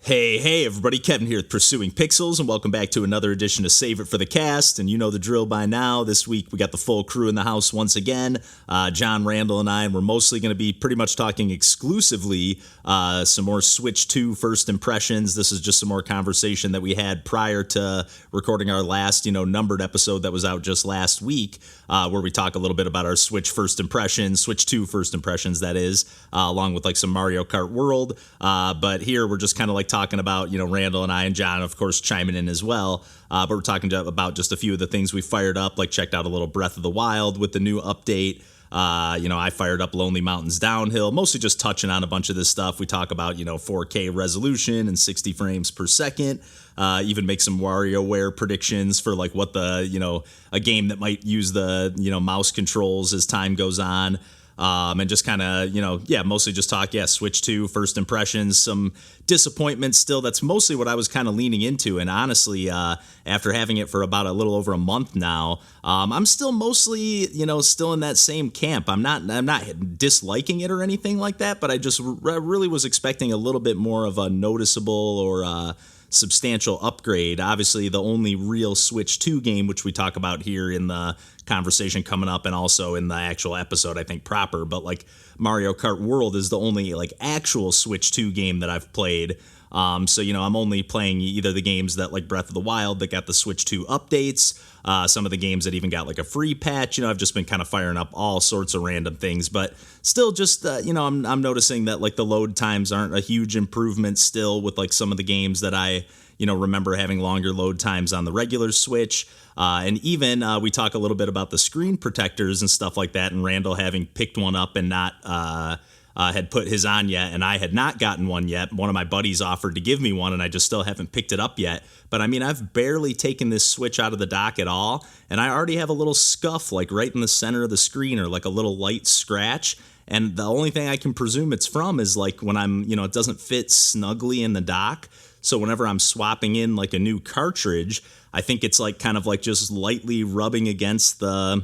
Hey, everybody, Kevin here with Pursuing Pixels, and welcome back to another edition of Save It for the Cast, and you know the drill by now. This week, we got the full crew in the house once again, John Randall and I, and we're mostly going to be pretty much talking exclusively some more Switch 2 first impressions. This is just some more conversation that we had prior to recording our last, numbered episode that was out just last week, where we talk a little bit about our Switch first impressions, Switch 2 first impressions, that is, along with like some Mario Kart World, but here we're just kind of like talking about, Randall and I and John, of course, chiming in as well. But we're talking about just a few of the things we fired up, like checked out a little Breath of the Wild with the new update. I fired up Lonely Mountains Downhill, mostly just touching on a bunch of this stuff. We talk about, 4K resolution and 60 frames per second. Even make some WarioWare predictions for like what the, a game that might use the, mouse controls as time goes on. And just kind of, mostly just talk, Switch 2, first impressions, some disappointments still. That's mostly what I was kind of leaning into. And honestly, after having it for about a little over a month now, I'm still mostly, still in that same camp. I'm not disliking it or anything like that, but I just really was expecting a little bit more of a noticeable or substantial upgrade. Obviously, the only real Switch 2 game, which we talk about here in the conversation coming up and also in the actual episode, I think, proper, but like Mario Kart World is the only like actual Switch 2 game that I've played. So, I'm only playing either the games that like Breath of the Wild that got the Switch 2 updates, some of the games that even got like a free patch. I've just been kind of firing up all sorts of random things, but still just, I'm noticing that like the load times aren't a huge improvement still with like some of the games that I, remember having longer load times on the regular Switch. And even we talk a little bit about the screen protectors and stuff like that, and Randall having picked one up and not had put his on yet, and I had not gotten one yet. One of my buddies offered to give me one, and I just still haven't picked it up yet. But I mean, I've barely taken this Switch out of the dock at all, and I already have a little scuff like right in the center of the screen, or like a little light scratch. And the only thing I can presume it's from is like when I'm, it doesn't fit snugly in the dock. So whenever I'm swapping in like a new cartridge, I think it's like kind of like just lightly rubbing against the,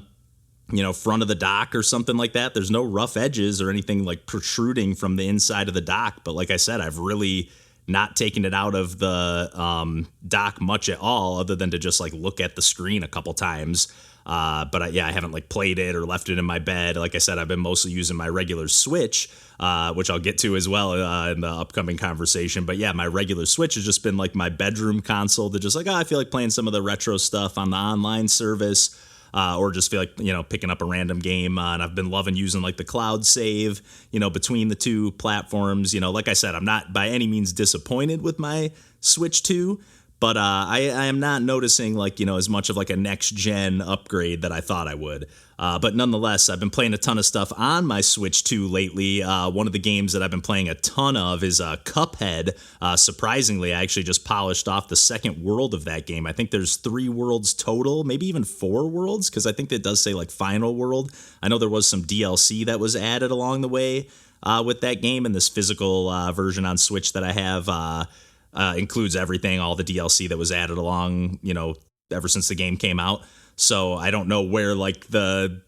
front of the dock or something like that. There's no rough edges or anything like protruding from the inside of the dock. But like I said, I've really not taken it out of the dock much at all, other than to just like look at the screen a couple times. But I haven't like played it or left it in my bed. Like I said, I've been mostly using my regular Switch, which I'll get to as well in the upcoming conversation. But yeah, my regular Switch has just been like my bedroom console to just like, I feel like playing some of the retro stuff on the online service, or just feel like, picking up a random game. And I've been loving using like the cloud save, between the two platforms. Like I said, I'm not by any means disappointed with my Switch 2. But I am not noticing like, as much of like a next gen upgrade that I thought I would. But nonetheless, I've been playing a ton of stuff on my Switch 2 lately. One of the games that I've been playing a ton of is Cuphead. Surprisingly, I actually just polished off the second world of that game. I think there's 3 worlds total, maybe even 4 worlds, because I think it does say like final world. I know there was some DLC that was added along the way with that game, and this physical version on Switch that I have includes everything, all the DLC that was added along, ever since the game came out. So I don't know where like the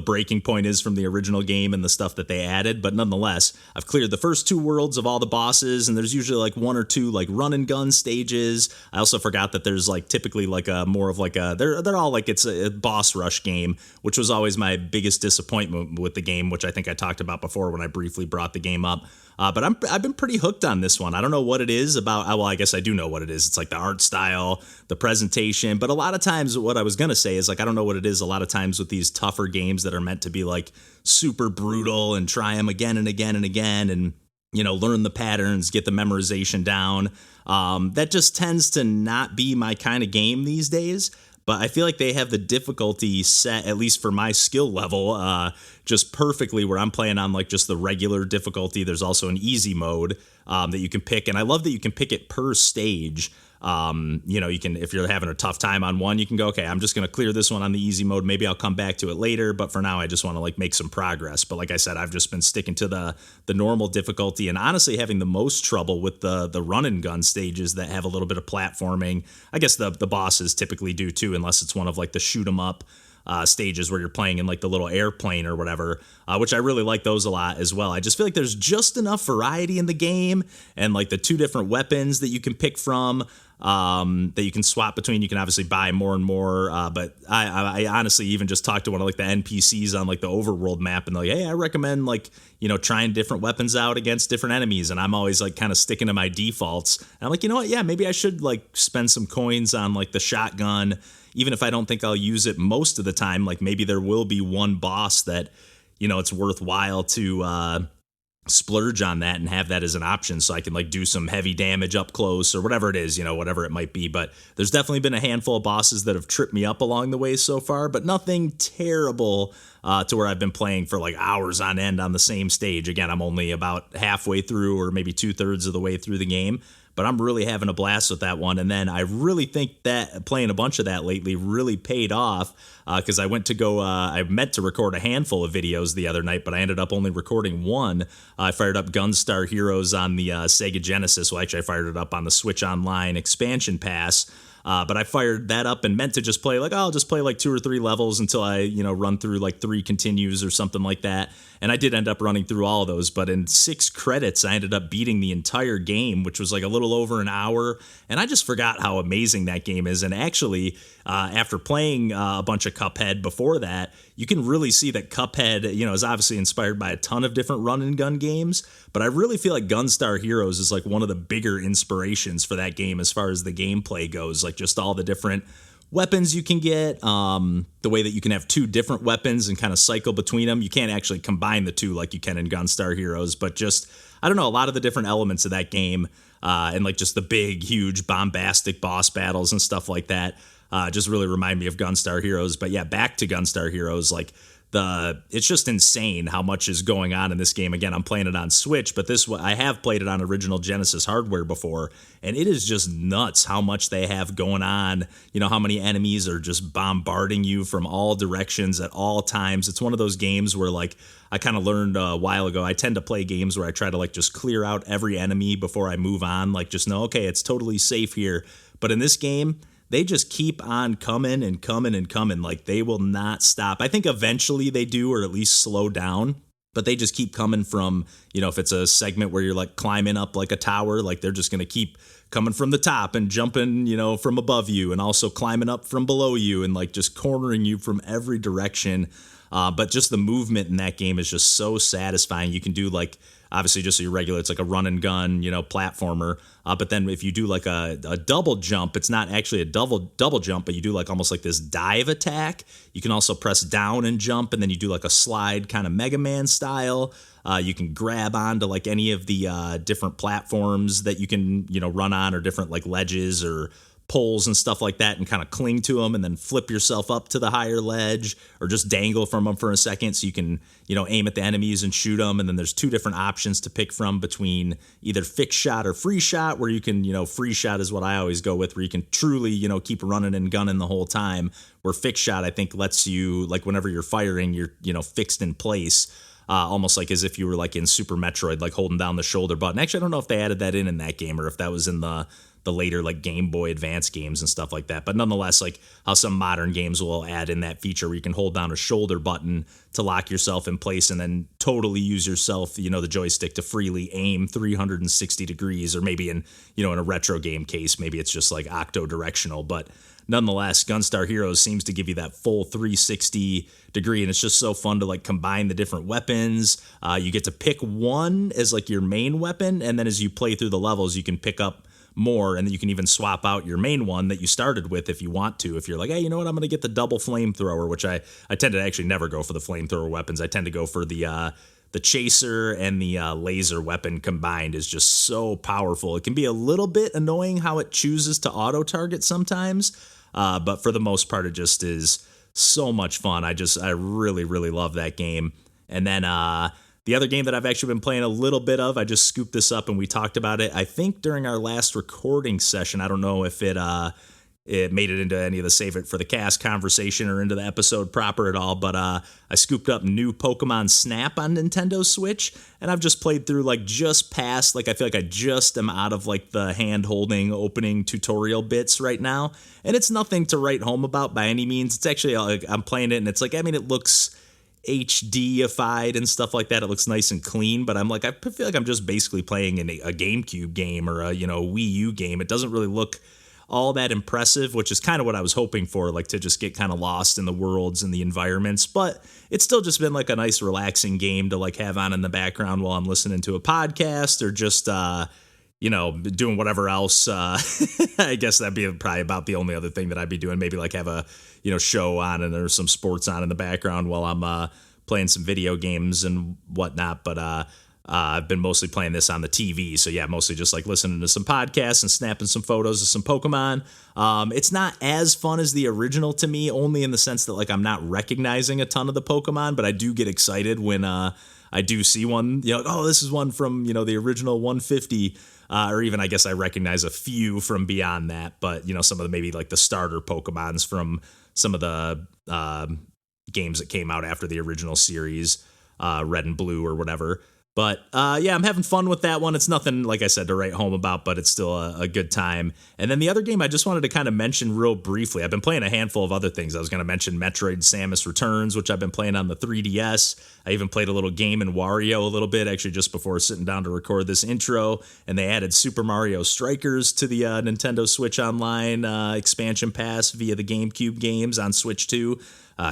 breaking point is from the original game and the stuff that they added. But nonetheless, I've cleared the first 2 worlds of all the bosses, and there's usually like 1 or 2 like run and gun stages. I also forgot that there's like typically like a more of like a, they're all like it's a boss rush game, which was always my biggest disappointment with the game, which I think I talked about before when I briefly brought the game up. But I've been pretty hooked on this one. I don't know what it is about. Well, I guess I do know what it is. It's like the art style, the presentation. But a lot of times what I was going to say is like, I don't know what it is. A lot of times with these tougher games that are meant to be like super brutal and try them again and again and again and, learn the patterns, get the memorization down. That just tends to not be my kind of game these days. But I feel like they have the difficulty set, at least for my skill level, just perfectly where I'm playing on like just the regular difficulty. There's also an easy mode that you can pick. And I love that you can pick it per stage. You can, if you're having a tough time on one, you can go, okay, I'm just going to clear this one on the easy mode. Maybe I'll come back to it later. But for now, I just want to like make some progress. But like I said, I've just been sticking to the normal difficulty and honestly having the most trouble with the run and gun stages that have a little bit of platforming. I guess the bosses typically do too, unless it's one of like the shoot 'em up stages where you're playing in like the little airplane or whatever, which I really like those a lot as well. I just feel like there's just enough variety in the game, and like the 2 different weapons that you can pick from, that you can swap between. You can obviously buy more and more, but I honestly even just talked to one of like the NPCs on like the overworld map, and they're like, hey, I recommend like, trying different weapons out against different enemies, and I'm always like kind of sticking to my defaults, and I'm like, you know what, yeah, maybe I should like spend some coins on like the shotgun, even if I don't think I'll use it most of the time. Like maybe there will be one boss that, it's worthwhile to splurge on that and have that as an option, so I can like do some heavy damage up close or whatever it is, whatever it might be. But there's definitely been a handful of bosses that have tripped me up along the way so far, but nothing terrible to where I've been playing for like hours on end on the same stage. Again, I'm only about halfway through or maybe 2/3 of the way through the game, but I'm really having a blast with that one. And then I really think that playing a bunch of that lately really paid off, because I went to go, I meant to record a handful of videos the other night, but I ended up only recording one. I fired up Gunstar Heroes on the Sega Genesis. Well, actually, I fired it up on the Switch Online expansion pass. But I fired that up and meant to just play like, I'll just play like 2 or 3 levels until I, run through like 3 continues or something like that. And I did end up running through all of those, but in 6 credits, I ended up beating the entire game, which was like a little over an hour. And I just forgot how amazing that game is. And actually, after playing a bunch of Cuphead before that, you can really see that Cuphead, is obviously inspired by a ton of different run and gun games, but I really feel like Gunstar Heroes is like one of the bigger inspirations for that game as far as the gameplay goes. Like just all the different weapons you can get, the way that you can have 2 different weapons and kind of cycle between them. You can't actually combine the 2 like you can in Gunstar Heroes, but just, I don't know, a lot of the different elements of that game, and like just the big, huge, bombastic boss battles and stuff like that, just really remind me of Gunstar Heroes. But yeah, back to Gunstar Heroes, like it's just insane how much is going on in this game. Again, I'm playing it on Switch, but I have played it on original Genesis hardware before, and it is just nuts how much they have going on. How many enemies are just bombarding you from all directions at all times. It's one of those games where like I kind of learned a while ago, I tend to play games where I try to like just clear out every enemy before I move on, like just know, okay, it's totally safe here. But in this game, they just keep on coming and coming and coming. Like they will not stop. I think eventually they do, or at least slow down, but they just keep coming from, if it's a segment where you're like climbing up like a tower, like they're just going to keep coming from the top and jumping, from above you, and also climbing up from below you and like just cornering you from every direction. But just the movement in that game is just so satisfying. You can do like, obviously just your regular, it's like a run and gun, platformer. But then if you do like a double jump, it's not actually a double jump, but you do like almost like this dive attack. You can also press down and jump, and then you do like a slide kind of Mega Man style. You can grab onto like any of the different platforms that you can, run on, or different like ledges or poles and stuff like that, and kind of cling to them and then flip yourself up to the higher ledge, or just dangle from them for a second so you can, aim at the enemies and shoot them. And then there's 2 different options to pick from between either fixed shot or free shot, where you can, free shot is what I always go with, where you can truly, keep running and gunning the whole time, where fixed shot, I think, lets you, like whenever you're firing, you're, fixed in place. Almost like as if you were like in Super Metroid, like holding down the shoulder button. Actually, I don't know if they added that in that game, or if that was in the later like Game Boy Advance games and stuff like that. But nonetheless, like how some modern games will add in that feature where you can hold down a shoulder button to lock yourself in place, and then totally use yourself, the joystick to freely aim 360 degrees, or maybe in, in a retro game case, maybe it's just like octo-directional. But nonetheless, Gunstar Heroes seems to give you that full 360 degree, and it's just so fun to like combine the different weapons. You get to pick one as like your main weapon, and then as you play through the levels, you can pick up more, and then you can even swap out your main one that you started with if you want to. If you're like, hey, you know what, I'm going to get the double flamethrower, which I tend to actually never go for the flamethrower weapons. I tend to go for the chaser, and the laser weapon combined is just so powerful. It can be a little bit annoying how it chooses to auto-target sometimes, but for the most part, it just is so much fun. I really, really love that game. And then the other game that I've actually been playing a little bit of, I just scooped this up and we talked about it, I think during our last recording session. I don't know if it it made it into any of the Save It for the Cast conversation or into the episode proper at all, but I scooped up new Pokemon Snap on Nintendo Switch, and I've just played through like just past, like I feel like I just am out of like the hand-holding opening tutorial bits right now, and it's nothing to write home about by any means. It's actually, like, I'm playing it, and it's like, I mean, it looks HD-ified and stuff like that. It looks nice and clean, but I'm like, I feel like I'm just basically playing a GameCube game or a Wii U game. It doesn't really look all that impressive, which is kind of what I was hoping for, like to just get kind of lost in the worlds and the environments. But it's still just been like a nice relaxing game to like have on in the background while I'm listening to a podcast or just doing whatever else. I guess that'd be probably about the only other thing that I'd be doing. Maybe like have a show on and there's some sports on in the background while I'm playing some video games and whatnot. But I've been mostly playing this on the TV. So yeah, mostly just like listening to some podcasts and snapping some photos of some Pokemon. It's not as fun as the original to me, only in the sense that like I'm not recognizing a ton of the Pokemon, but I do get excited when I do see one, this is one from, the original 150. Or even I guess I recognize a few from beyond that, but some of the maybe like the starter Pokemons from some of the games that came out after the original series, Red and Blue or whatever. But yeah, I'm having fun with that one. It's nothing, like I said, to write home about, but it's still a good time. And then the other game I just wanted to kind of mention real briefly. I've been playing a handful of other things. I was going to mention Metroid Samus Returns, which I've been playing on the 3DS. I even played a little game in Wario a little bit, actually just before sitting down to record this intro. And they added Super Mario Strikers to the Nintendo Switch Online expansion pass via the GameCube games on Switch 2.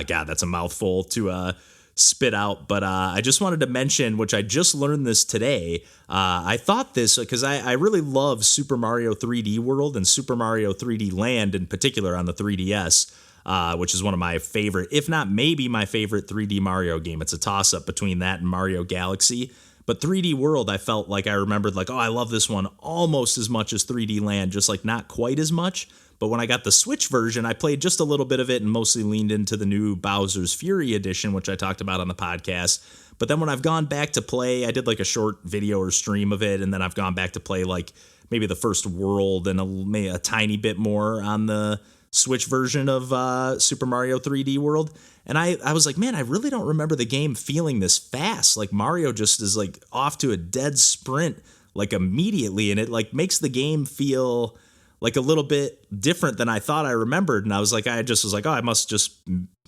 God, that's a mouthful to spit out, but I just wanted to mention, which I just learned this today. I thought this because I really love Super Mario 3D World and Super Mario 3D Land in particular on the 3DS, which is one of my favorite, if not maybe my favorite 3D Mario game. It's a toss-up between that and Mario Galaxy. But 3D World, I felt like I remembered like, oh, I love this one almost as much as 3D Land, just like not quite as much. But when I got the Switch version, I played just a little bit of it and mostly leaned into the new Bowser's Fury edition, which I talked about on the podcast. But then when I've gone back to play, I did like a short video or stream of it, and then I've gone back to play like maybe the first world and maybe a tiny bit more on the Switch version of Super Mario 3D World. And I was like, man, I really don't remember the game feeling this fast. Like Mario just is like off to a dead sprint like immediately, and it like makes the game feel like a little bit different than I thought I remembered. And I was like, oh, I must have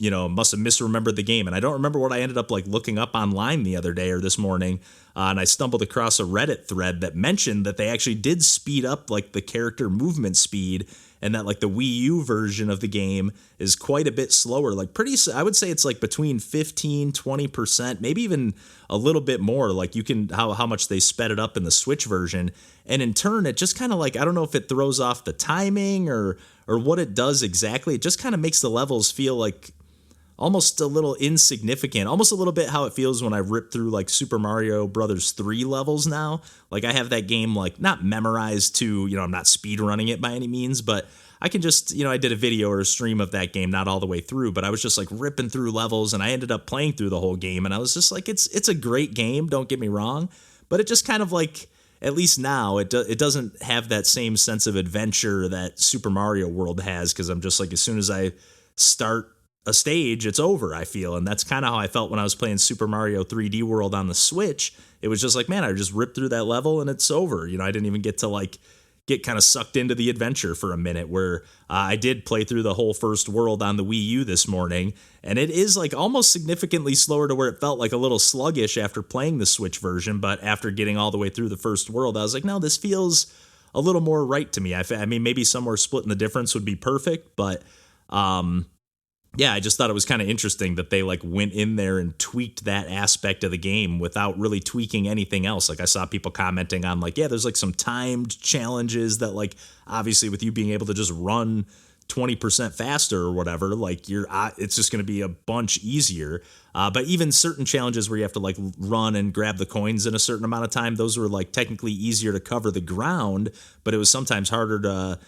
misremembered the game. And I don't remember what I ended up like looking up online the other day or this morning. And I stumbled across a Reddit thread that mentioned that they actually did speed up like the character movement speed, and that like the Wii U version of the game is quite a bit slower. Like I would say it's like between 15-20%, maybe even a little bit more. Like you can, how much they sped it up in the Switch version. And in turn, it just kind of like, I don't know if it throws off the timing or what it does exactly. It just kind of makes the levels feel like almost a little insignificant, almost a little bit how it feels when I rip through like Super Mario Brothers 3 levels now. Like I have that game like not memorized to, I'm not speed running it by any means, but I can just, I did a video or a stream of that game, not all the way through, but I was just like ripping through levels, and I ended up playing through the whole game, and I was just like, it's a great game, don't get me wrong, but it just kind of like, at least now, it doesn't have that same sense of adventure that Super Mario World has, because I'm just like, as soon as I start a stage, it's over, I feel. And that's kind of how I felt when I was playing Super Mario 3D World on the Switch. It was just like, man, I just ripped through that level and it's over. I didn't even get to like get kind of sucked into the adventure for a minute, where I did play through the whole first world on the Wii U this morning, and it is like almost significantly slower to where it felt like a little sluggish after playing the Switch version. But after getting all the way through the first world, I was like, no, this feels a little more right to me. I mean, maybe somewhere splitting the difference would be perfect, but yeah, I just thought it was kind of interesting that they like went in there and tweaked that aspect of the game without really tweaking anything else. Like I saw people commenting on like, yeah, there's like some timed challenges that like, obviously with you being able to just run 20% faster or whatever, like it's just going to be a bunch easier. But even certain challenges where you have to like run and grab the coins in a certain amount of time, those were like technically easier to cover the ground, but it was sometimes harder to,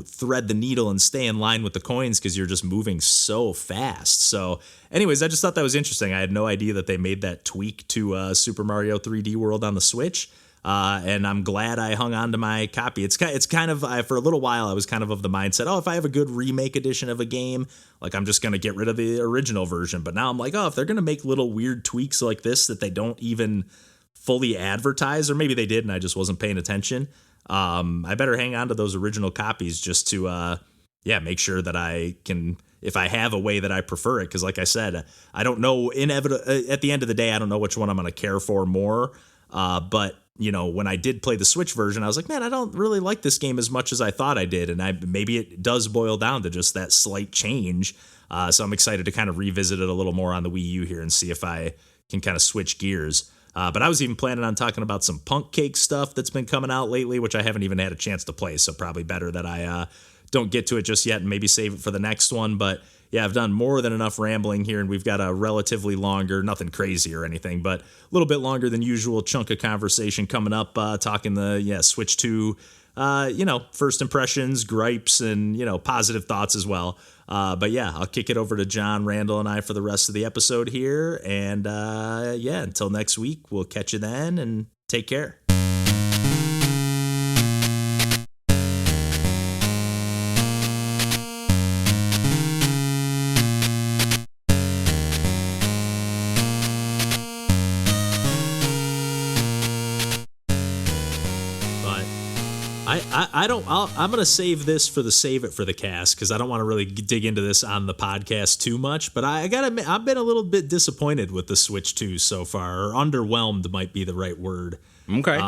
thread the needle and stay in line with the coins because you're just moving so fast. So anyways, I just thought that was interesting. I had no idea that they made that tweak to Super Mario 3D World on the Switch. And I'm glad I hung on to my copy. It's kind of, for a little while, I was kind of the mindset, oh, if I have a good remake edition of a game, like I'm just going to get rid of the original version. But now I'm like, oh, if they're going to make little weird tweaks like this that they don't even fully advertise, or maybe they did and I just wasn't paying attention, I better hang on to those original copies just to, make sure that I can, if I have a way that I prefer it. Because like I said, I don't know, at the end of the day, I don't know which one I'm going to care for more. But when I did play the Switch version, I was like, man, I don't really like this game as much as I thought I did. And maybe it does boil down to just that slight change. So I'm excited to kind of revisit it a little more on the Wii U here and see if I can kind of switch gears. But I was even planning on talking about some Punk Cake stuff that's been coming out lately, which I haven't even had a chance to play. So probably better that I don't get to it just yet and maybe save it for the next one. But yeah, I've done more than enough rambling here, and we've got a relatively longer, nothing crazy or anything, but a little bit longer than usual chunk of conversation coming up, talking the Switch 2, first impressions, gripes, and, positive thoughts as well. But yeah, I'll kick it over to John Randall and I for the rest of the episode here. And until next week, we'll catch you then, and take care. I'm going to save this for the Save It for the Cast, because I don't want to really dig into this on the podcast too much, but I've been a little bit disappointed with the Switch 2 so far, or underwhelmed might be the right word. Okay.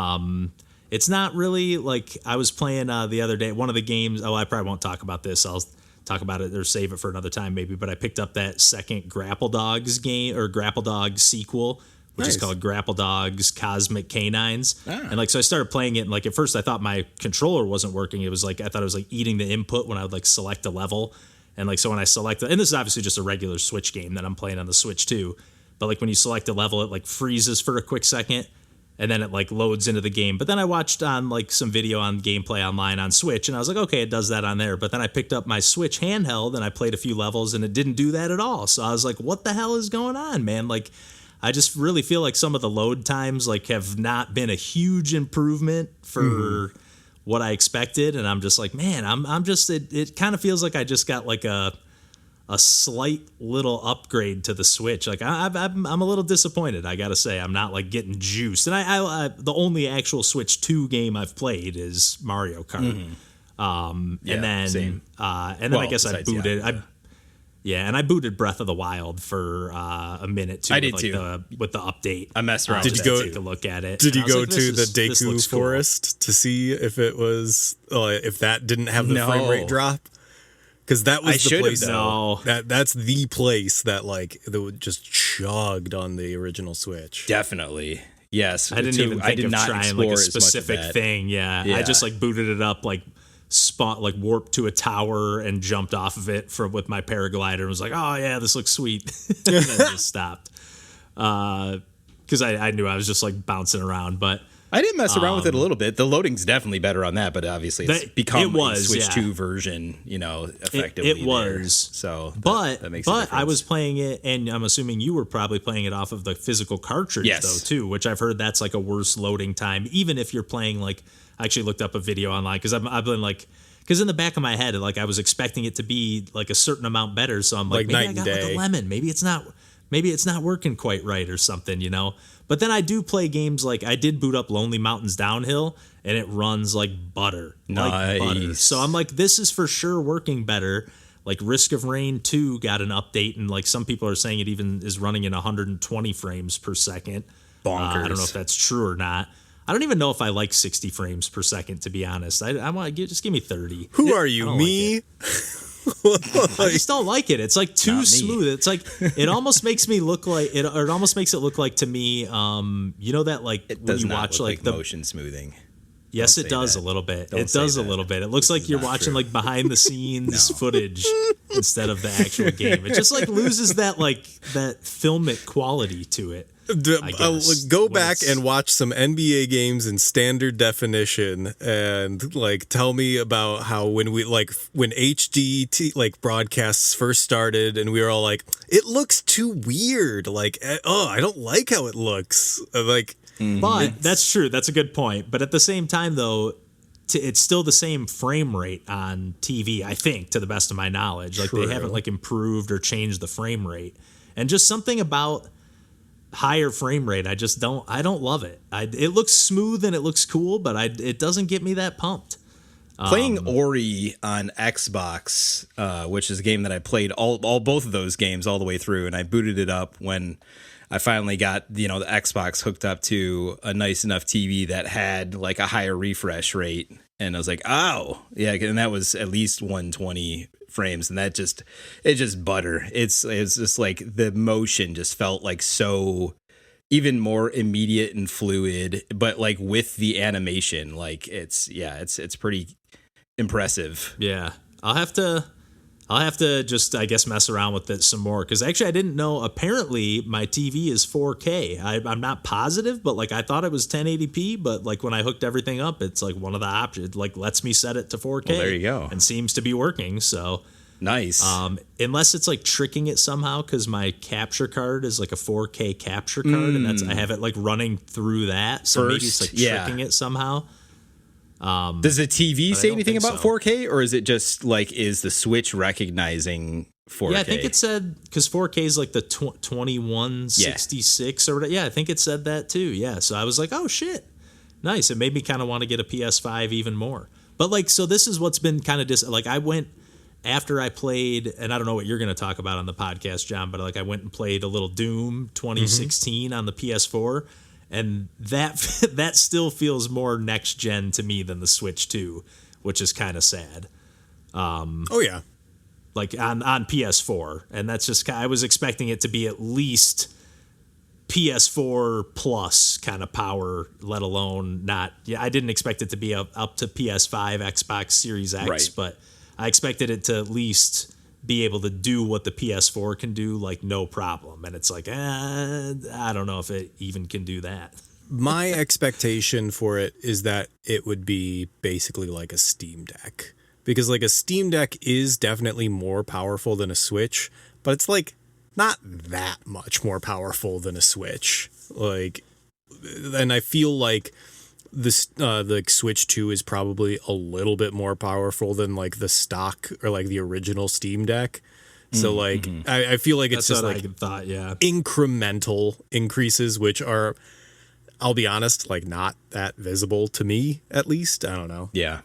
It's not really like I was playing the other day, one of the games, I probably won't talk about this, I'll talk about it or save it for another time maybe, but I picked up that second Grapple Dogs game, or Grapple Dogs sequel, which is called Grapple Dogs Cosmic Canines. And so I started playing it, and at first I thought my controller wasn't working. It was I thought it was eating the input when I would select a level. And so when I select, and this is obviously just a regular Switch game that I'm playing on the Switch too, but when you select a level, it freezes for a quick second, and then it loads into the game. But then I watched on some video on gameplay online on Switch, and I was like, okay, it does that on there. But then I picked up my Switch handheld and I played a few levels, and it didn't do that at all. So I was like, what the hell is going on, man? I just really feel like some of the load times have not been a huge improvement for what I expected, and I'm just like, man, I'm just it kind of feels like I just got a slight little upgrade to the Switch. I'm a little disappointed, I gotta say. I'm not getting juiced, and I the only actual Switch 2 game I've played is Mario Kart. And then I guess I booted. And I booted Breath of the Wild for a minute too. I did too. With the update. I messed around. Did you go take a look at it? Did you go to the Deku Forest to see if it was if that didn't have the frame rate drop? Because that was the place. No, that's the place that that just chugged on the original Switch. Definitely. Yes. I didn't even think of trying a specific thing. Yeah. I just booted it up warped to a tower and jumped off of it with my paraglider and was like, oh yeah, this looks sweet. And then just stopped. Because I knew I was just bouncing around, but I did mess around with it a little bit. The loading's definitely better on that, but obviously it's become a Switch 2 version, effectively. It was. There. So that makes a difference. I was playing it, and I'm assuming you were probably playing it off of the physical cartridge though too, which I've heard that's a worse loading time, even if you're playing I actually looked up a video online because I've been because in the back of my head, I was expecting it to be a certain amount better. So I'm maybe I got a lemon. Maybe it's not working quite right or something, But then I do play games I did boot up Lonely Mountains Downhill, and it runs like butter. Nice. Like butter. So I'm this is for sure working better. Risk of Rain 2 got an update, and some people are saying it even is running in 120 frames per second. Bonkers. I don't know if that's true or not. I don't even know if I like 60 frames per second, to be honest. I want to just give me 30. Who are you, me? I just don't like it. It's too smooth. It's it almost makes me look it almost makes it look to me. That it when does you not watch look the motion smoothing. Yes, it does a little bit. It does a little bit. It looks like you're watching behind the scenes footage instead of the actual game. It just loses that that filmic quality to it. Go back and watch some NBA games in standard definition and like tell me about how when HD broadcasts first started and we were all like, it looks too weird. Like, I don't like how it looks. Like, but that's true. That's a good point. But at the same time, though, it's still the same frame rate on TV, I think, to the best of my knowledge. Like, they haven't like improved or changed the frame rate. And just something about higher frame rate, I don't love it. It looks smooth and it looks cool, but it doesn't get me that pumped. Playing Ori on Xbox, which is a game that I played both of those games all the way through, and I booted it up when I finally got the Xbox hooked up to a nice enough TV that had like a higher refresh rate, and I was like, oh yeah, and that was at least 120 frames, and it just butter. It's just like the motion just felt like so even more immediate and fluid, but like with the animation, like it's pretty impressive. Yeah, I'll have to just, I guess, mess around with it some more, because actually I didn't know. Apparently my TV is 4K. I'm not positive, but like I thought it was 1080p, but like when I hooked everything up, it's like one of the options like lets me set it to 4K. Well, there you go. And seems to be working. So nice. Unless it's like tricking it somehow, because my capture card is like a 4K capture card, and I have it like running through that. So maybe it's like tricking it somehow. Does the TV say anything about 4K, or is it just like, is the Switch recognizing 4K? Yeah, I think it said, because 4K is like the 2166 or whatever. Yeah, I think it said that too. Yeah, so I was like, oh shit, nice. It made me kind of want to get a PS5 even more. But like, so this is what's been kind of like I went after I played, and I don't know what you're going to talk about on the podcast, John, but like I went and played a little Doom 2016 on the PS4. And that still feels more next gen to me than the Switch 2, which is kind of sad. Oh yeah, like on PS4, and that's just, I was expecting it to be at least PS4 plus kind of power, let alone not. Yeah, I didn't expect it to be up to PS5, Xbox Series X, right. But I expected it to at least be able to do what the PS4 can do, like no problem. And it's like, I don't know if it even can do that. My expectation for it is that it would be basically like a Steam Deck, because like a Steam Deck is definitely more powerful than a Switch, but it's like not that much more powerful than a Switch. Like, and I feel like the Switch 2 is probably a little bit more powerful than like the stock or like the original Steam Deck. So like I feel like it's just like incremental increases, which are, I'll be honest, like not that visible to me, at least. I don't know. Yeah,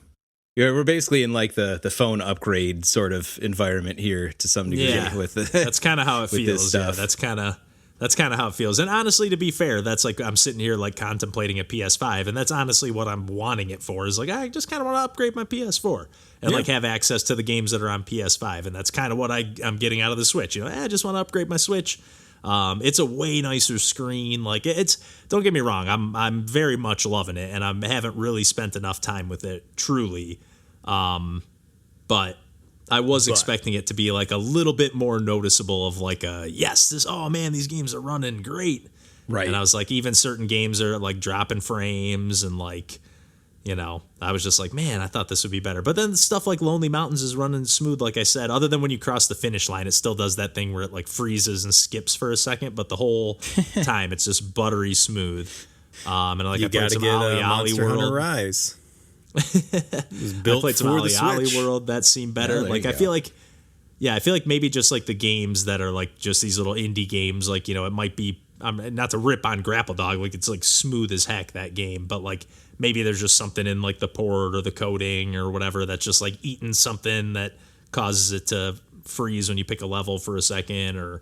we're basically in like the phone upgrade sort of environment here to some degree. Yeah, with that's kind of how it feels. Yeah, that's kind of how it feels. And honestly, to be fair, that's like I'm sitting here like contemplating a PS5, and that's honestly what I'm wanting it for, is like I just kind of want to upgrade my PS4 and like have access to the games that are on PS5, and that's kind of what I'm getting out of the Switch. I just want to upgrade my Switch. It's a way nicer screen. Like it's, don't get me wrong, I'm very much loving it, and I haven't really spent enough time with it truly. But I was expecting it to be like a little bit more noticeable of like oh man, these games are running great. Right. And I was like, even certain games are like dropping frames, and like, I was just like, man, I thought this would be better. But then stuff like Lonely Mountains is running smooth, like I said, other than when you cross the finish line, it still does that thing where it like freezes and skips for a second, but the whole time it's just buttery smooth. And like I played some Monster World. Hunter Rise. I played some Ollie World, that seemed better. Yeah, like I feel like maybe just like the games that are like just these little indie games, like it might be, not to rip on Grapple Dog, like it's like smooth as heck, that game, but like maybe there's just something in like the port or the coding or whatever that's just like eating something that causes it to freeze when you pick a level for a second, or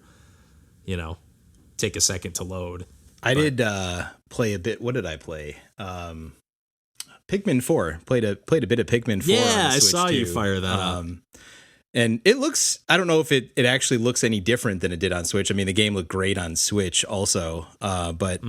take a second to load. I did play a bit. What did I play? Pikmin 4. Played a bit of Pikmin 4. Yeah, I saw you fire that up. And it looks, I don't know if it actually looks any different than it did on Switch. I mean, the game looked great on Switch also, but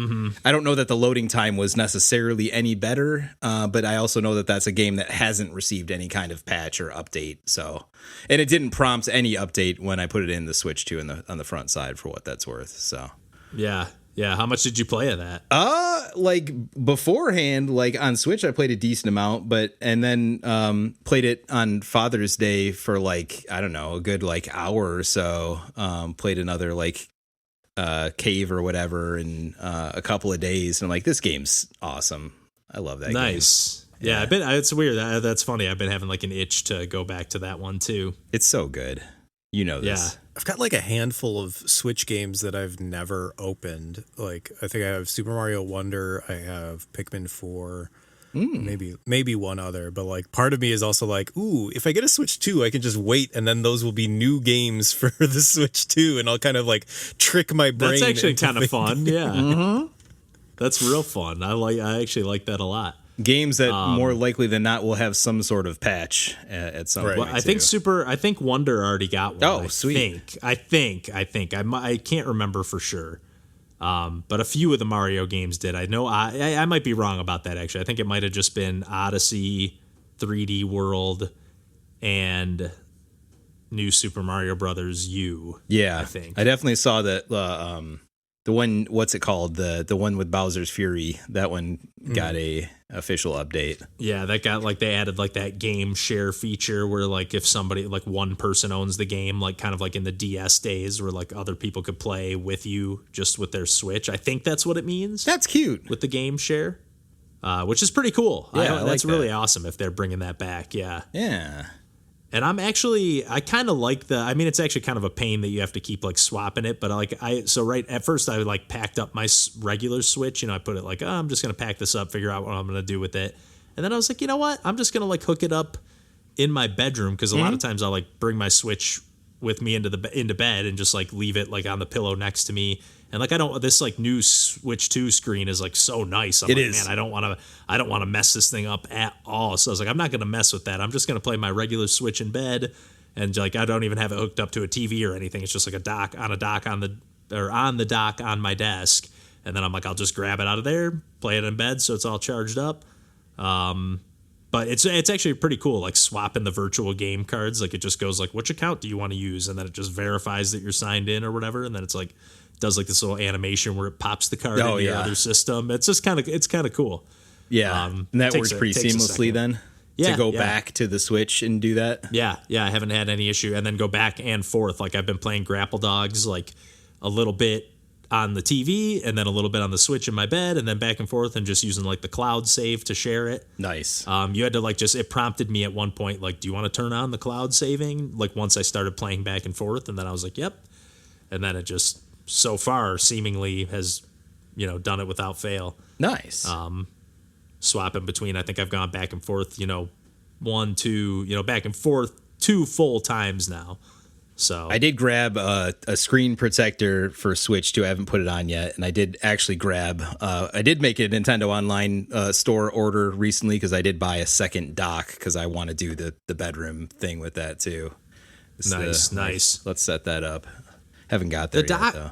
I don't know that the loading time was necessarily any better. But I also know that that's a game that hasn't received any kind of patch or update. So, and it didn't prompt any update when I put it in the Switch 2 on the front side, for what that's worth. So, yeah. Yeah, how much did you play of that? Like beforehand, like on Switch, I played a decent amount, and then played it on Father's Day for like, I don't know, a good like hour or so. Played another like cave or whatever in a couple of days, and I'm like, this game's awesome. I love that game. Nice. Yeah, it's weird. That's funny. I've been having like an itch to go back to that one too. It's so good. You know this. Yeah. I've got like a handful of Switch games that I've never opened. Like I think I have Super Mario Wonder, I have Pikmin 4, maybe one other. But like part of me is also like, ooh, if I get a Switch 2, I can just wait and then those will be new games for the Switch 2, and I'll kind of like trick my brain. That's actually kind of fun. Yeah. Mm-hmm. That's real fun. I actually like that a lot. Games that more likely than not will have some sort of patch at some point. Well, I think Wonder already got one. Oh, sweet. I think. I can't remember for sure. But a few of the Mario games did. I know I might be wrong about that, actually. I think it might have just been Odyssey, 3D World, and New Super Mario Brothers U. Yeah. I think. I definitely saw that the one, what's it called? The one with Bowser's Fury. That one got a official update. Yeah, that got like they added like that game share feature where like if somebody like one person owns the game, like kind of like in the DS days where like other people could play with you just with their Switch. I think that's what it means. That's cute. With the game share, which is pretty cool. Yeah, that's like really that. awesome if they're bringing that back. Yeah. Yeah. And I kind of like it's actually kind of a pain that you have to keep like swapping it, but right at first I like packed up my regular Switch, I put it like, oh, I'm just going to pack this up, figure out what I'm going to do with it. And then I was like, you know what? I'm just going to like hook it up in my bedroom because a lot of times I'll like bring my Switch with me into bed and just like leave it like on the pillow next to me. And like this like new Switch 2 screen is like so nice. I'm like, man, I don't want to mess this thing up at all. So I was like, I'm not going to mess with that. I'm just going to play my regular Switch in bed, and like I don't even have it hooked up to a TV or anything. It's just like on the dock on my desk. And then I'm like, I'll just grab it out of there, play it in bed, so it's all charged up. But it's actually pretty cool, like swapping the virtual game cards. Like it just goes like, which account do you want to use? And then it just verifies that you're signed in or whatever. And then it's like, does like this little animation where it pops the card into your other system. It's just kind of cool. Yeah. And that works pretty seamlessly then? Yeah, to go back to the Switch and do that? Yeah. I haven't had any issue. And then go back and forth. Like I've been playing Grapple Dogs like a little bit on the TV and then a little bit on the Switch in my bed and then back and forth and just using like the cloud save to share it. Nice. You had to like it prompted me at one point, like, do you want to turn on the cloud saving? Like once I started playing back and forth, and then I was like, yep. And then it just so far seemingly has, done it without fail. Nice. Swapping between, I think I've gone back and forth, 1, 2, back and forth 2 full times now. So I did grab a screen protector for Switch too. I haven't put it on yet, and I did actually grab. I did make a Nintendo Online store order recently because I did buy a second dock because I want to do the bedroom thing with that too. Nice. Let's set that up. Haven't got there yet though.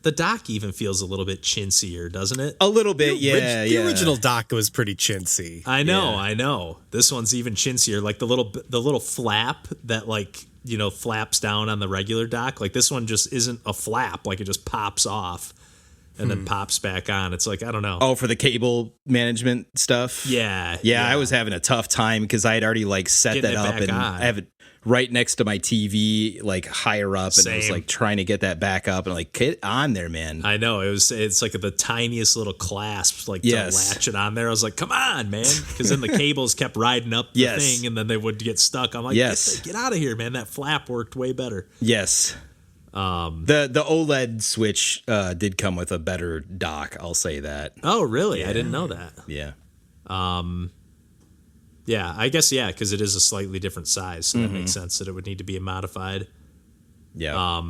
The dock even feels a little bit chintzier, doesn't it? A little bit, yeah. The original dock was pretty chintzy. I know. This one's even chintzier. Like the little flap that like flaps down on the regular dock. Like this one just isn't a flap. Like it just pops off and then pops back on. It's like, I don't know. Oh, for the cable management stuff? Yeah. I was having a tough time because I had already like set Getting that up and I have it right next to my TV, like higher up, and I was like trying to get that back up and like get on there, man. I know it's like the tiniest little clasp, like to latch it on there. I was like, come on, man, because then the cables kept riding up the thing, and then they would get stuck. I'm like, get out of here, man. That flap worked way better. Yes. The OLED Switch did come with a better dock. I'll say that. Oh, really? Yeah. I didn't know that. Yeah. Yeah, I guess, because it is a slightly different size, so that makes sense that it would need to be modified. Yeah.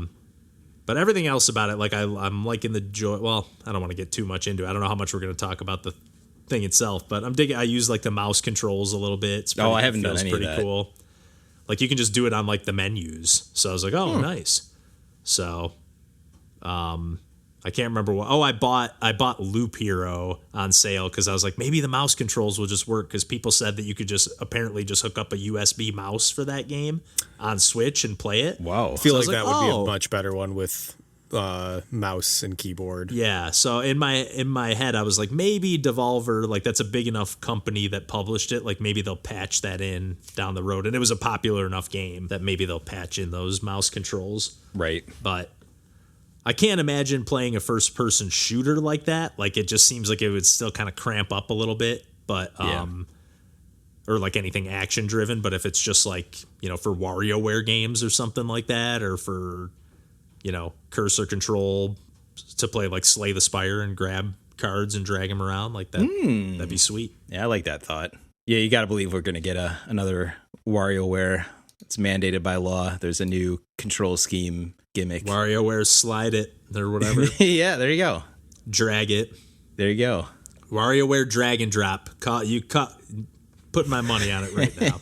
But everything else about it, like I'm liking the joy. Well, I don't want to get too much into it. I don't know how much we're going to talk about the thing itself, but I'm digging. I use like the mouse controls a little bit. I haven't done any of that. Pretty cool. Like you can just do it on like the menus. So I was like, oh, nice. So, I can't remember what. Oh, I bought Loop Hero on sale because I was like, maybe the mouse controls will just work because people said that you could just apparently just hook up a USB mouse for that game on Switch and play it. Wow, I feel like that would be a much better one with mouse and keyboard. Yeah, so in my head, I was like, maybe Devolver, like that's a big enough company that published it, like maybe they'll patch that in down the road. And it was a popular enough game that maybe they'll patch in those mouse controls. Right. But I can't imagine playing a first-person shooter like that. Like it just seems like it would still kind of cramp up a little bit, but or like anything action-driven. But if it's just like, you know, for WarioWare games or something like that, or for, you know, cursor control to play like Slay the Spire and grab cards and drag them around like that, that'd be sweet. Yeah, I like that thought. Yeah, you got to believe we're going to get another WarioWare. It's mandated by law. There's a new control scheme gimmick. WarioWare slide it or whatever. Yeah, there you go. Drag it. There you go. WarioWare drag and drop. Put my money on it right now.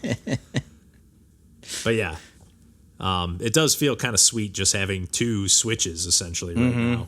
But yeah. It does feel kind of sweet just having two Switches essentially right now.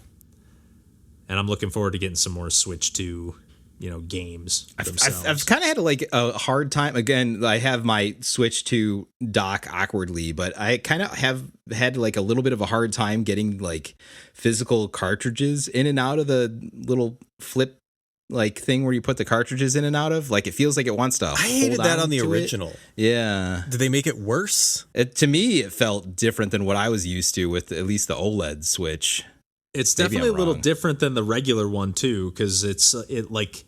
And I'm looking forward to getting some more Switch 2, you know, games themselves. I've kind of had a hard time. Again, I have my Switch 2 dock awkwardly, but I kind of have had like a little bit of a hard time getting like physical cartridges in and out of the little flip like thing where you put the cartridges in and out of. Like it feels like it wants to. I hated that on the original. Yeah. Did they make it worse? To me, it felt different than what I was used to with at least the OLED Switch. It's definitely a little different than the regular one too, because it like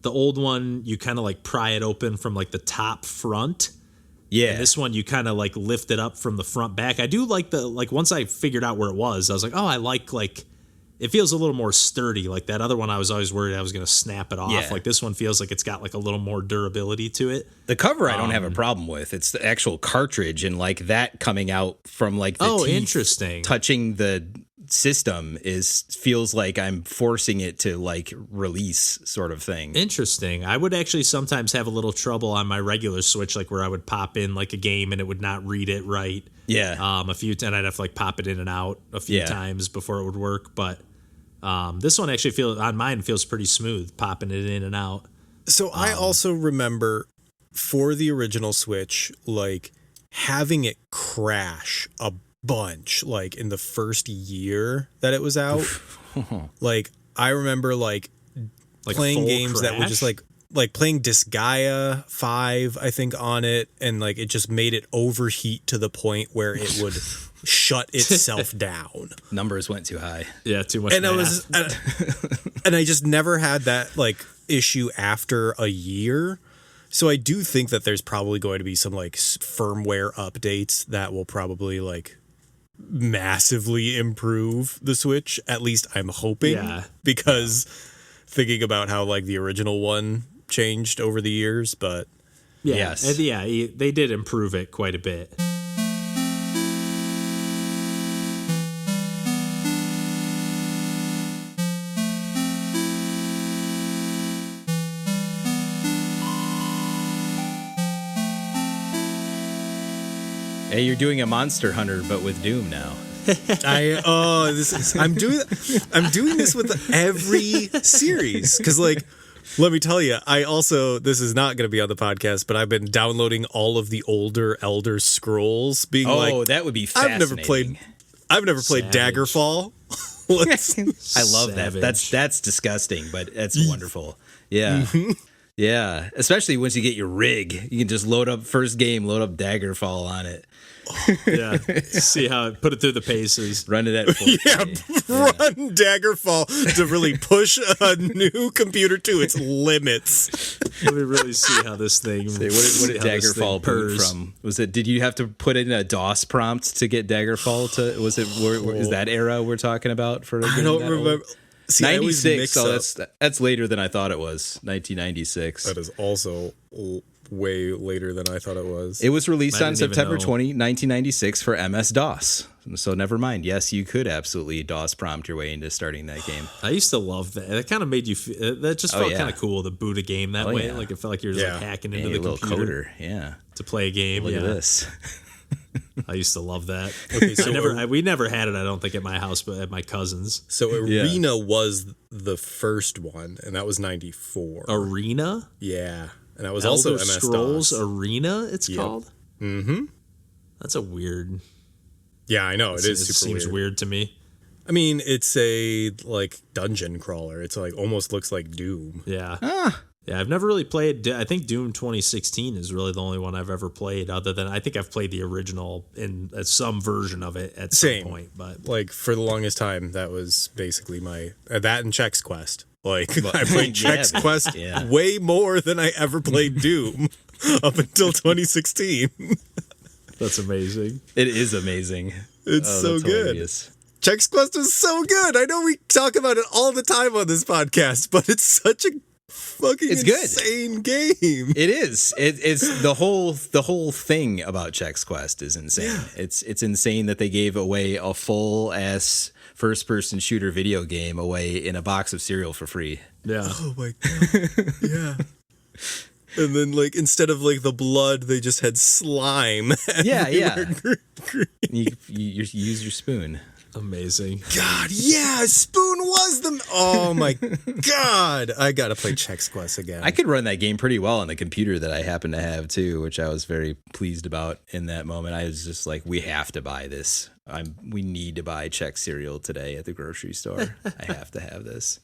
the old one you kind of like pry it open from like the top front. Yeah. And this one you kind of like lift it up from the front back. I do like once I figured out where it was, I was like, oh, I like it feels a little more sturdy. Like that other one, I was always worried I was going to snap it off. Yeah. Like this one feels like it's got like a little more durability to it. The cover I don't have a problem with. It's the actual cartridge and like that coming out from like the teeth interesting. Touching the system feels like I'm forcing it to like release sort of thing. Interesting. I would actually sometimes have a little trouble on my regular Switch, like where I would pop in like a game and it would not read it right. Yeah. And I'd have to like pop it in and out a few times before it would work. But this one actually on mine feels pretty smooth, popping it in and out. So I also remember for the original Switch, like having it crash a bunch, like in the first year that it was out. Like I remember like playing games crash? that would just like playing Disgaea 5, I think, on it, and like it just made it overheat to the point where it would shut itself down. Numbers went too high. Yeah, too much. And math. and I just never had that like issue after a year. So I do think that there's probably going to be some like firmware updates that will probably like massively improve the Switch. At least I'm hoping. Yeah. Because thinking about how like the original one changed over the years, but yes. And they did improve it quite a bit. Hey, you're doing a Monster Hunter, but with Doom now. I'm doing this with every series because, like, let me tell you, this is not going to be on the podcast, but I've been downloading all of the older Elder Scrolls. That would be fascinating. I've never played Daggerfall. I love that. That's disgusting, but that's wonderful. Yeah. Yeah, especially once you get your rig, you can just load up Daggerfall on it. Yeah, see put it through the paces. Run it at 4K. Run Daggerfall to really push a new computer to its limits. Let me really see how this thing. What did Daggerfall boot from? Did you have to put in a DOS prompt to get Daggerfall to? Is that era we're talking about for? I don't remember. See, 96. So that's later than I thought it was. 1996. That is also way later than I thought it was. It was released on September 20, 1996 for MS-DOS. So never mind. Yes, you could absolutely DOS prompt your way into starting that game. I used to love that. It kind of made you feel, that just felt kind of cool to boot a game that way. Yeah. Like it felt like you were just like hacking into the computer. Coder. To play a game. Look at this. I used to love that. Okay, so we never had it, I don't think, at my house, but at my cousin's. So Arena was the first one, and that was 94. Arena? Yeah. And that was also MS-DOS. Scrolls Arena, it's called? Mm-hmm. That's a weird... Yeah, I know. It seems weird to me. I mean, it's a like dungeon crawler. It's like almost looks like Doom. Yeah. Yeah, I've never really played. I think Doom 2016 is really the only one I've ever played. Other than I think I've played the original in some version of it at some point. But like for the longest time, that was basically my that and Chex Quest. Like I played Chex Quest way more than I ever played Doom up until 2016. That's amazing. It is amazing. It's so good. Hilarious. Chex Quest is so good. I know we talk about it all the time on this podcast, but it's such a fucking insane game. It is. It's the whole thing about Chex Quest is insane. Yeah. It's insane that they gave away a full ass first person shooter video game away in a box of cereal for free. Yeah. Oh my god. Yeah. And then, like, instead of, like, the blood, they just had slime. Yeah. You use your spoon. Amazing. God, yeah, Spoon was the... Oh, my God. I gotta play Chex Quest again. I could run that game pretty well on the computer that I happen to have, too, which I was very pleased about in that moment. I was just like, we have to buy this. We need to buy Chex cereal today at the grocery store. I have to have this.